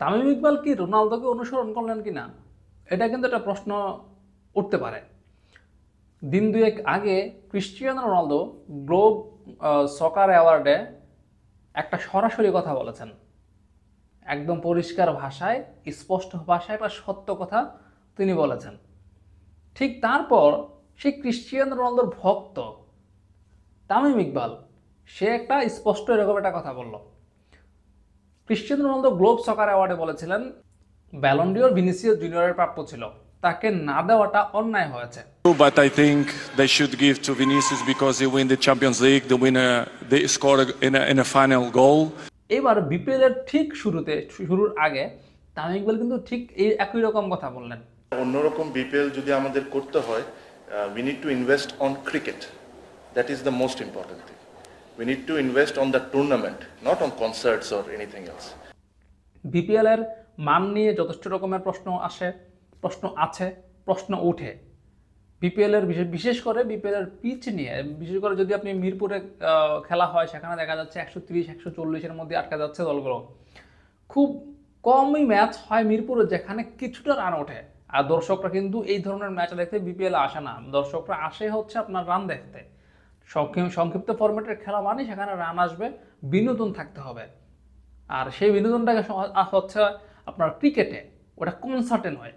তামিম ইকবাল কি রোনালদোকে অনুসরণ করলেন কিনা, এটা কিন্তু একটা প্রশ্ন উঠতে পারে। দিন দুয়েক আগে ক্রিস্টিয়ানো রোনালদো গ্লোব সকার অ্যাওয়ার্ডে একটা সরাসরি কথা বলেছেন, একদম পরিষ্কার ভাষায়, স্পষ্ট ভাষায় একটা সত্য কথা তিনি বলেছেন। ঠিক তারপর সেই ক্রিস্টিয়ানো রোনালদোর ভক্ত তামিম ইকবাল সে একটা স্পষ্ট এরকম একটা কথা বলল। ক্রিস্টিয়ানো রোনালদো গ্লোব সকার অ্যাওয়ার্ডে বলেছিলেন ব্যালন ডিওর ভিনিসিয়াস জুনিয়রের প্রাপ্য ছিল, তাকে না দেওয়াটা অন্যায় হয়েছে। But I think they should give to Vinicius because he win the Champions League, they score in a final goal. এবার বিপিএল এর ঠিক শুরুর আগে তামিম ইকবাল কিন্তু ঠিক এই একই রকম কথা বললেন। অন্যরকম বিপিএল যদি আমাদের করতে হয়, we need to invest on cricket. That is the most important thing. We need to invest on the tournament, not on concerts or anything else. BPL এর মান নিয়ে যথেষ্ট রকমের প্রশ্ন ওঠে। বিপিএল এর বিশেষ করে বিপিএল এর পিচ নিয়ে, বিশেষ করে যদি আপনি মিরপুরে খেলা হয় সেখানে দেখা যাচ্ছে 130-140-এর মধ্যে আটকা যাচ্ছে দলগুলো। খুব কমই ম্যাচ হয় মিরপুরে যেখানে কিছুটা রান ওঠে, আর দর্শকরা কিন্তু এই ধরনের ম্যাচ দেখতে বিপিএল আসে না। দর্শকরা আসে হচ্ছে আপনার রান দেখতে। সংক্ষিপ্ত ফরম্যাটের খেলা মানে সেখানে রান আসবে, বিনোদন থাকতে হবে। আর সেই বিনোদনটাকে হচ্ছে আপনার ক্রিকেটে, ওটা কনসার্টে নয়।